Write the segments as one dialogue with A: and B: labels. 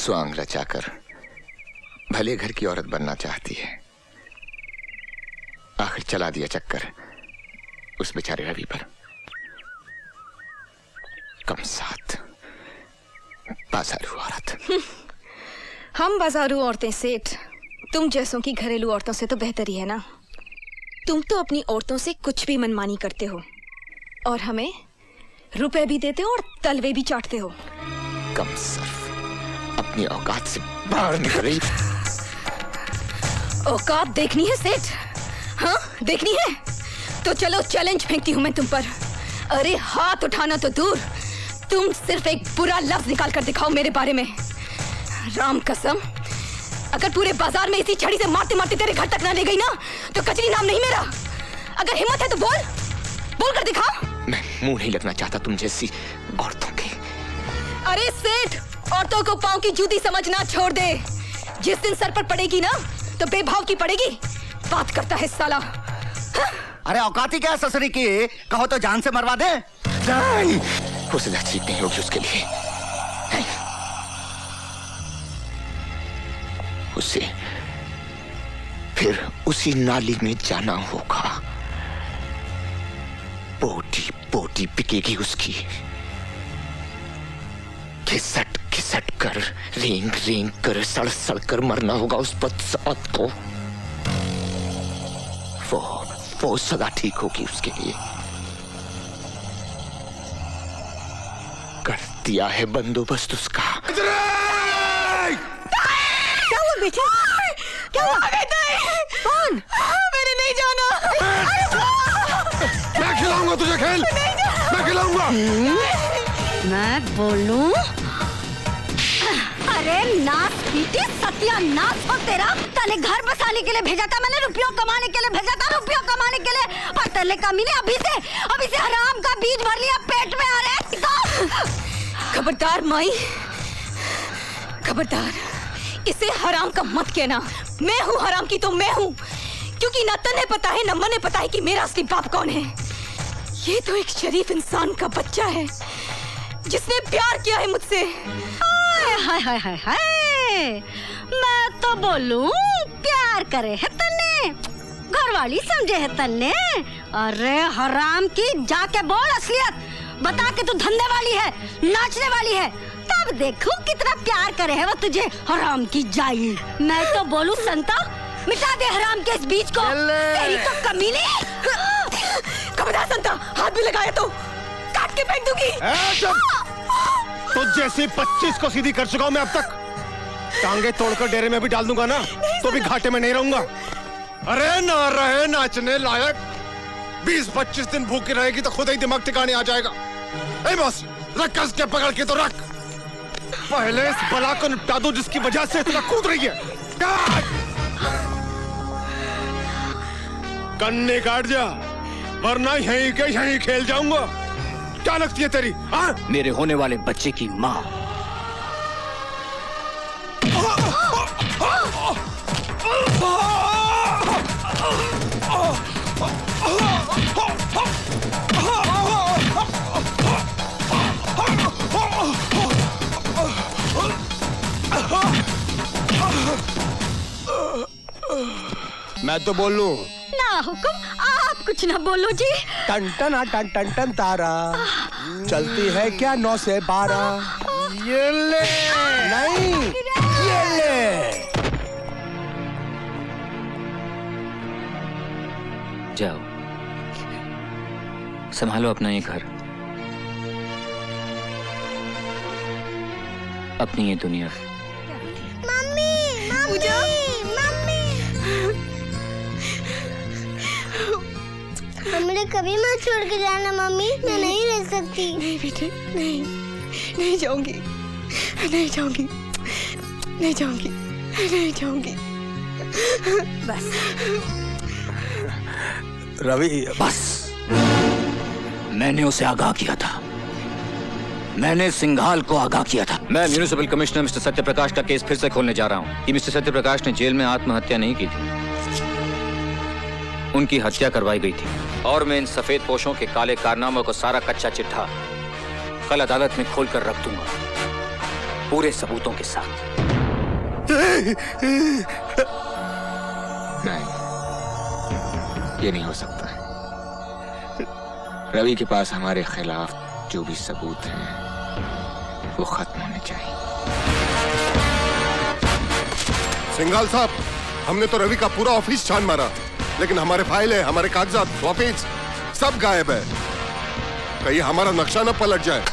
A: स्वांग रचाकर भले घर की औरत बनना चाहती है, आखिर चला दिया चक्कर उस बेचारे रवि पर। कम साथ बाजारू औरत।
B: हम बाजारू औरतें सेठ, तुम जैसों की घरेलू औरतों से तो बेहतर ही है ना। तुम तो अपनी औरतों से कुछ भी मनमानी करते हो और हमें रुपए भी देते हो और तलवे भी चाटते हो।
A: कम सर्फ, अपनी औकात से बाहर निकली।
B: औकात देखनी है सेठ? हाँ देखनी है तो चलो चैलेंज फेंकती हूँ मैं तुम पर। अरे हाथ उठाना तो दूर, तुम सिर्फ एक बुरा लफ्ज निकाल कर दिखाओ मेरे बारे में। राम कसम, अगर पूरे बाजार में इसी छड़ी से मारते मारते तेरे घर तक ना ले गई ना तो कचरी नाम नहीं मेरा। अगर हिम्मत है तो बोल कर दिखा।
A: मैं मुंह नहीं लगना चाहता तुम जैसी औरतों के।
B: अरे सेठ, औरतों को पांव की जूती समझना छोड़ दे। जिस दिन सर पर पड़ेगी ना तो बेभाव की पड़ेगी। बात करता है साला।
C: अरे औकाती क्या ससुरी की, कहो तो जान से मरवा दे।
A: नहीं, हौसला ठीक नहीं होगी उसके लिए। उसे फिर उसी नाली में जाना होगा। बोटी बोटी पिकेगी उसकी। घिसट घिसट कर, रेंग रेंग कर, सड़ सड़ कर मरना होगा उस बदसौत को। वो सदा ठीक होगी उसके लिए। कर दिया है बंदोबस्त उसका।
B: क्या हुआ बेटा? क्या हुआ? कौन? मैंने नहीं जाना।
D: मैं खिलाऊंगा तुझे खेल, मैं खिलाऊंगा।
E: मैं बोलूं? अरे नाच पीटी सत्यानाश हो तेरा। तने घर बसाने के लिए भेजा था मैंने, रुपयों कमाने के लिए भेजा था, रुपयों कमाने के लिए। और तेरे कमीने अभी से हराम का बीज भर लिया पेट में। आ रहे
B: खबरदार माई, खबरदार, इसे हराम का मत कहना। मैं हूँ हराम की तो मैं हूँ, क्योंकि न तन्हें पता है न मने पता है कि मेरा असली बाप कौन है। ये तो एक शरीफ इंसान का बच्चा है जिसने प्यार किया है मुझसे।
E: हाय हाय हाय हाय, मैं तो बोलूं प्यार करे है तन्ने, घरवाली समझे है तन्ने। अरे हराम की, जाके बोल असलियत बता के तू धंधे वाली है, नाचने वाली है, तब देखूं कितना प्यार करे है वो तुझे। हराम की जाई, मैं तो बोलूं संता मिटा दे हराम के इस बीज को। तेरी तो कमीने।
B: खबरदार संता, हाथ भी लगाया तो काट के फेंक दूंगी।
D: तो जैसे 25 को सीधी कर चुका हूं मैं अब तक। टांगे तोड़कर डेरे में भी डाल दूंगा ना तो भी घाटे में नहीं रहूंगा। अरे ना रहे नाचने लायक, 20-25 दिन भूखी रहेगी तो खुद ही दिमाग ठिकाने आ जाएगा। ए बॉस, रख कस के पकड़ के तो रख। पहले इस बला को निपटा दो जिसकी वजह से इतना कूद रही है। कन्ने काट जा, वरना यहीं के यहीं खेल जाऊंगा। क्या लगती है तेरी? हाँ?
F: मेरे होने वाले बच्चे की माँ।
D: मैं तो बोल लूं?
E: ना हुक्म, आप कुछ ना बोलो जी।
G: टन टन टन टन टन तारा चलती है क्या 9 से 12।
D: ये ले
G: नहीं, ये ले।
F: जाओ, संभालो अपना ये घर, अपनी ये दुनिया।
H: मम्मी,
B: पूजा,
H: हमें कभी मत छोड़ के जाना मम्मी, मैं नहीं रह सकती।
B: नहीं बेटे, नहीं जाऊंगी, नहीं जाऊंगी, नहीं जाऊंगी, नहीं जाऊंगी।
E: बस
G: रवि,
F: बस, मैंने उसे आगाह किया था, मैंने सिंघाल को आगाह किया था। मैं म्युनिसिपल कमिश्नर मिस्टर सत्यप्रकाश का केस फिर से खोलने जा रहा हूँ कि मिस्टर सत्यप्रकाश ने जेल में आत्महत्या नहीं की थी, उनकी हत्या करवाई गई थी। और मैं इन सफेद पोशों के काले कारनामों को सारा कच्चा चिट्ठा कल अदालत में खोलकर रख दूंगा। पूरे सबूतों के साथ।
A: नहीं, ये नहीं हो सकता। रवि के पास हमारे खिलाफ जो भी सबूत हैं वो खत्म होने चाहिए।
D: सिंघाल साहब, हमने तो रवि का पूरा ऑफिस छान मारा, लेकिन हमारे फाइल है, हमारे कागजात, ऑफिस सब गायब है। कहीं हमारा नक्शा न पलट जाए।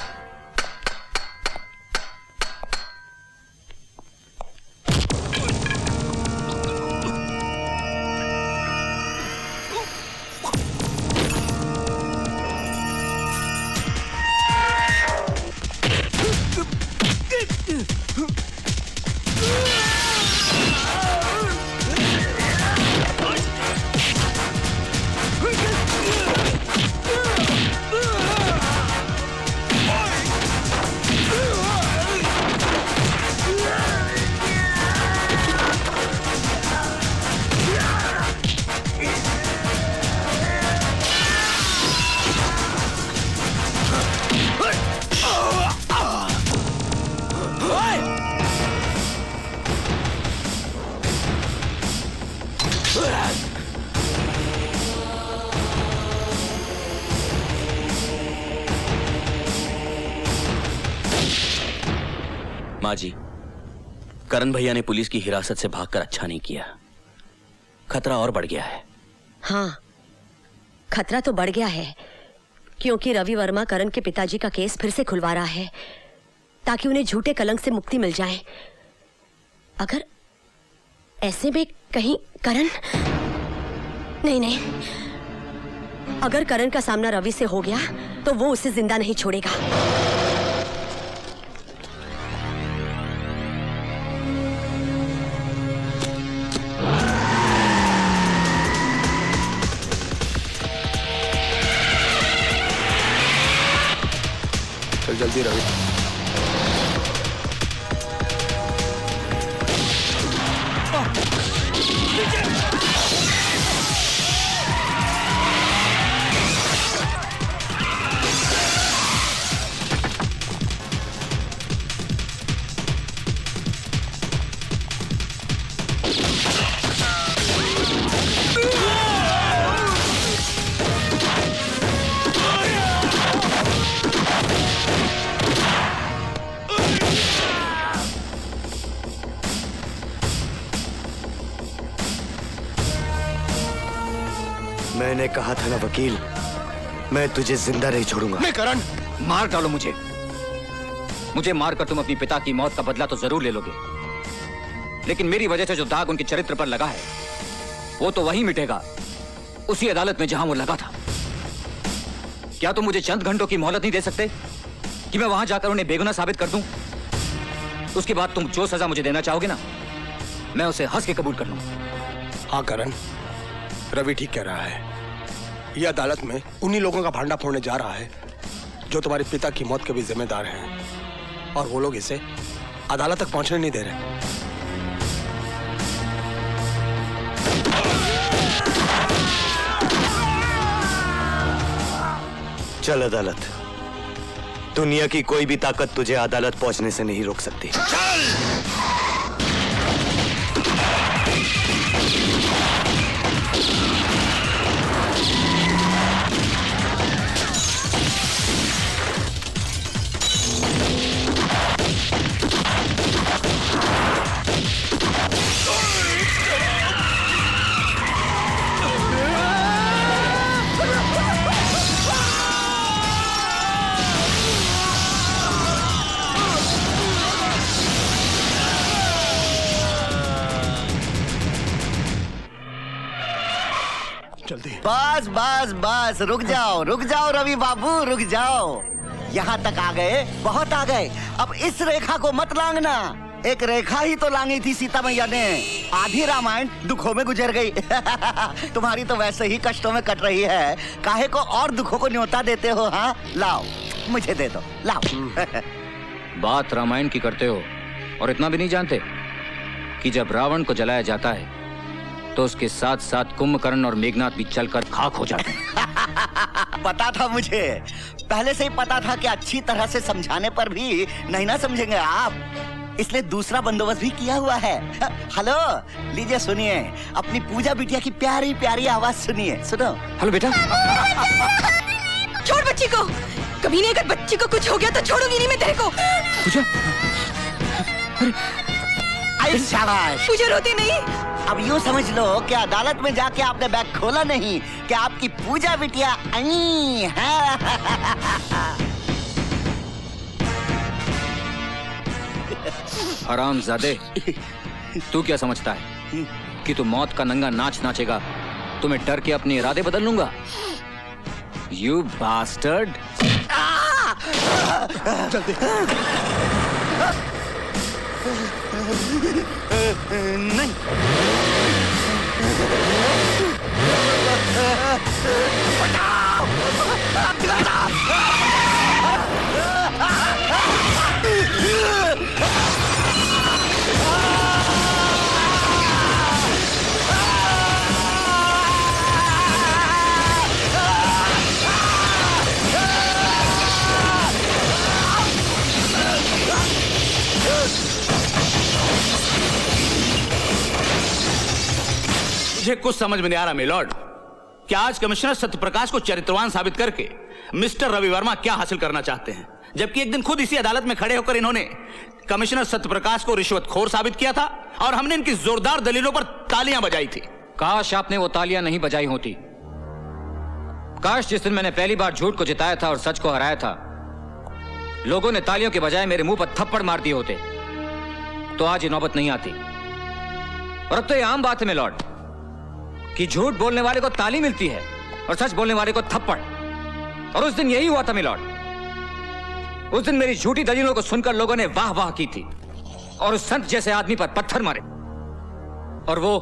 I: माँ जी, करण भैया ने पुलिस की हिरासत से भागकर अच्छा नहीं किया। खतरा और बढ़ गया है।
E: हाँ, खतरा तो बढ़ गया है, क्योंकि रवि वर्मा करण के पिताजी का केस फिर से खुलवा रहा है ताकि उन्हें झूठे कलंक से मुक्ति मिल जाए। अगर ऐसे में कहीं करण नहीं, अगर करण का सामना रवि से हो गया तो वो उसे जिंदा नहीं छोड़ेगा।
G: चल जल्दी रवि।
C: मैंने कहा था ना वकील, मैं तुझे जिंदा नहीं छोड़ूंगा।
F: नहीं करण, मार डालो मुझे। मुझे मारकर तुम अपनी पिता की मौत का बदला तो जरूर ले लोगे, लेकिन मेरी वजह से जो दाग उनके चरित्र पर लगा है वो तो वहीं मिटेगा, उसी अदालत में जहां वो लगा था। क्या तुम मुझे चंद घंटों की मोहलत नहीं दे सकते कि मैं वहां जाकर उन्हें बेगुनाह साबित कर दूं? उसके बाद तुम जो सजा मुझे देना चाहोगे ना, मैं उसे हंस के कबूल कर लूंगा।
G: हाँ करण, रवि ठीक कह रहा है। ये अदालत में उन्हीं लोगों का भांडा फोड़ने जा रहा है जो तुम्हारे पिता की मौत के भी जिम्मेदार हैं, और वो लोग इसे अदालत तक पहुंचने नहीं दे रहे।
C: चल अदालत। दुनिया की कोई भी ताकत तुझे अदालत पहुंचने से नहीं रोक सकती। बस बस बस, रुक जाओ रवि बाबू, रुक जाओ। यहाँ तक आ गए, बहुत आ गए। अब इस रेखा को मत लांघना। एक रेखा ही तो लांगी थी सीता मैया ने। आधी रामायण दुखों में गुजर गई। तुम्हारी तो वैसे ही कष्टों में कट रही है, काहे को और दुखों को न्योता देते हो? हाँ लाओ, मुझे दे दो, लाओ।
F: बात रामायण की करते हो और इतना भी नहीं जानते कि जब रावण को जलाया जाता है तो उसके साथ साथ कुंभकर्ण और मेघनाथ भी चलकर खाक हो जाते हैं।
C: पता था मुझे, पहले से ही पता था कि अच्छी तरह से समझाने पर भी नहीं ना समझेंगे आप। इसलिए दूसरा बंदोबस्त भी किया हुआ है। हेलो, लीजिए सुनिए, अपनी पूजा बिटिया की प्यारी प्यारी आवाज सुनिए। सुनो।
F: हेलो बेटा।
B: छोड़ बच्ची को। कभी नहीं, अगर बच्ची को कुछ हो गया तो छोड़ूंगी नहीं मैं तेरे को।
F: पूजा,
C: आई शाबाश।
B: पूजा रोती नहीं।
C: अब यूँ समझ लो कि अदालत में जाके आपने बैग खोला नहीं कि आपकी पूजा बिटिया आई है।
F: हरामजादे, तू क्या समझता है कि तू मौत का नंगा नाच नाचेगा तो मैं डर के अपने इरादे बदल लूंगा? You bastard.
G: जल्दी।
C: नहीं।
I: मुझे कुछ समझ में नहीं आ रहा मिलॉर्ड कि आज कमिश्नर सत्यप्रकाश को चरित्रवान साबित करके मिस्टर रवि वर्मा क्या हासिल करना चाहते हैं, जबकि एक दिन खुद इसी अदालत में खड़े होकर इन्होंने कमिश्नर सत्यप्रकाश को रिश्वतखोर साबित किया था और हमने इनकी जोरदार दलीलों पर तालियां बजाई थी।
F: काश आपने वो तालियां नहीं बजाई होती। काश जिस दिन मैंने पहली बार झूठ को जिताया था और सच को हराया था, लोगों ने तालियों के बजाय मेरे मुंह पर थप्पड़ मार दिए होते तो आज ये नौबत नहीं आती। और अब तो ये आम बात है मिलॉर्ड कि झूठ बोलने वाले को ताली मिलती है और सच बोलने वाले को थप्पड़। और उस दिन यही हुआ था मिलॉर्ड। उस दिन मेरी झूठी दलीलों को सुनकर लोगों ने वाह वाह की थी और उस संत जैसे आदमी पर पत्थर मारे। और वो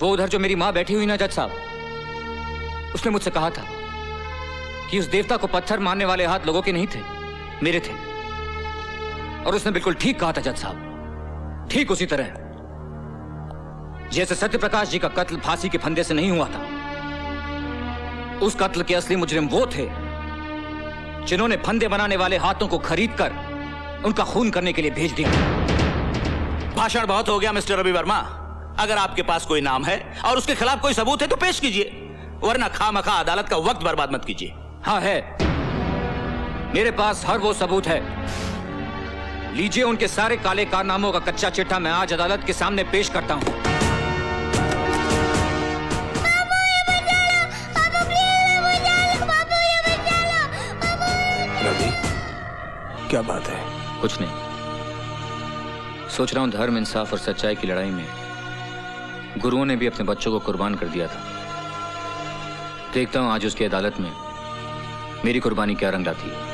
F: उधर जो मेरी मां बैठी हुई ना जज साहब, उसने मुझसे कहा था कि उस देवता को पत्थर मारने वाले हाथ लोगों के नहीं थे, मेरे थे। और उसने बिल्कुल ठीक कहा था जज साहब, ठीक उसी तरह जैसे सत्यप्रकाश जी का कत्ल फांसी के फंदे से नहीं हुआ था। उस कत्ल के असली मुजरिम वो थे जिन्होंने फंदे बनाने वाले हाथों को खरीदकर उनका खून करने के लिए भेज दिया।
I: भाषण बहुत हो गया मिस्टर रवि वर्मा। अगर आपके पास कोई नाम है और उसके खिलाफ कोई सबूत है तो पेश कीजिए, वरना खामखा अदालत का वक्त बर्बाद मत कीजिए।
F: हाँ है, मेरे पास हर वो सबूत है। लीजिए उनके सारे काले कारनामों का कच्चा चिट्ठा मैं आज अदालत के सामने पेश करता हूं।
G: रवि, क्या बात है?
F: कुछ नहीं, सोच रहा हूं धर्म, इंसाफ और सच्चाई की लड़ाई में गुरुओं ने भी अपने बच्चों को कुर्बान कर दिया था। देखता हूं आज उसकी अदालत में मेरी कुर्बानी क्या रंग लाती है।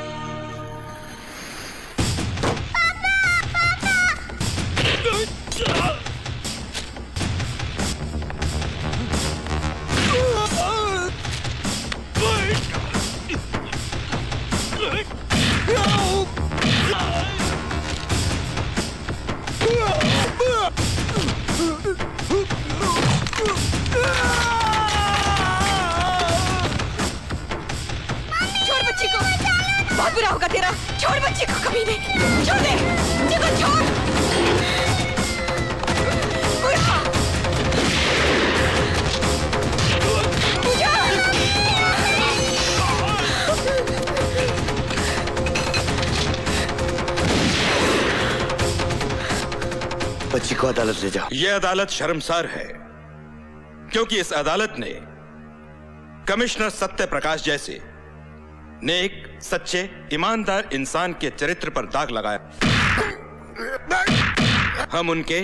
B: बहुत बुरा होगा तेरा। छोड़ बच्ची को, कभी नहीं। छोड़ दे बच्ची को, छोड़। बुरा। पूजा।
C: बच्ची को अदालत ले जाओ।
J: यह अदालत शर्मसार है क्योंकि इस अदालत ने कमिश्नर सत्यप्रकाश जैसे नेक, सच्चे, ईमानदार इंसान के चरित्र पर दाग लगाया। हम उनके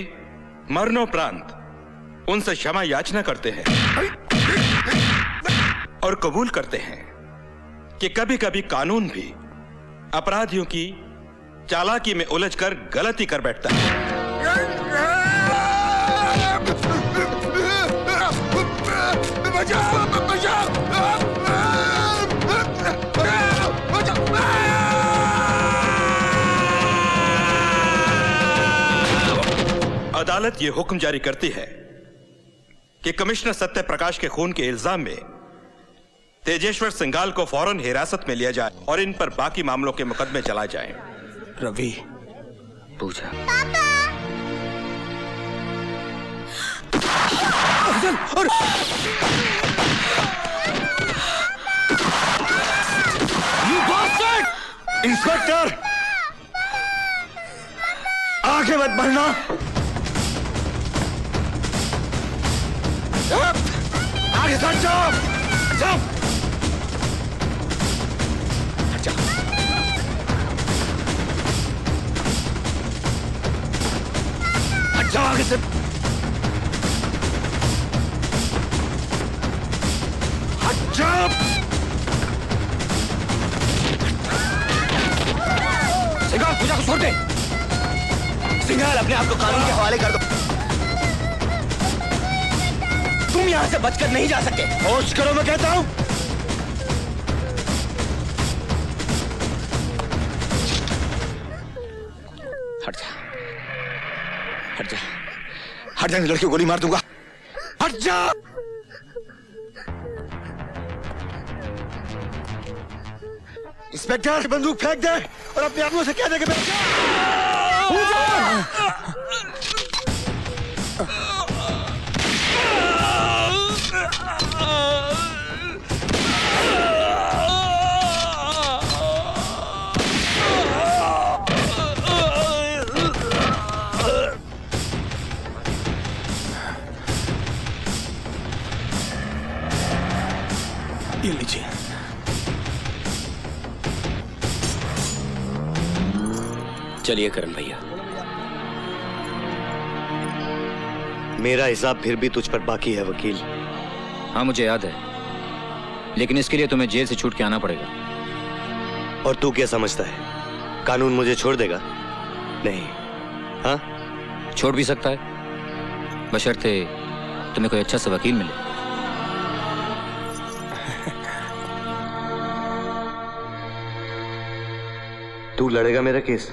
J: मरणोपरांत उनसे क्षमा याचना करते हैं और कबूल करते हैं कि कभी कभी कानून भी अपराधियों की चालाकी में उलझकर गलती कर बैठता है। अदालत यह हुक्म जारी करती है कि कमिश्नर सत्यप्रकाश के खून के इल्जाम में तेजेश्वर सिंघाल को फौरन हिरासत में लिया जाए और इन पर बाकी मामलों के मुकदमे चलाए जाएं।
G: रवि,
F: पूछा।
D: इंस्पेक्टर, आगे मत बढ़ना। आगे हट जाओ, जाओ, हट जाओ, हट जाओ आगे से। हट जाओ।
F: सिंघाल, पूजा को छोड़ दे।
D: सिंघाल, अपने आप को कानून के हवाले कर दो। तुम यहाँ से बचकर नहीं जा सकते। होश करो, मैं कहता हूँ।
F: हट जा, हट जा, हट जा, लड़की को गोली मार दूंगा।
D: हट जा। इंस्पेक्टर, बंदूक फेंक दे और अपने आदमियों से कह दे कि
G: ये लीजिए।
F: चलिए करण भैया।
D: मेरा हिसाब फिर भी तुझ पर बाकी है वकील।
F: हाँ मुझे याद है, लेकिन इसके लिए तुम्हें जेल से छूट के आना पड़ेगा।
D: और तू क्या समझता है, कानून मुझे छोड़ देगा? नहीं। हाँ,
F: छोड़ भी सकता है, बशर्ते तुम्हें कोई अच्छा सा वकील मिले।
D: तू लड़ेगा मेरा केस?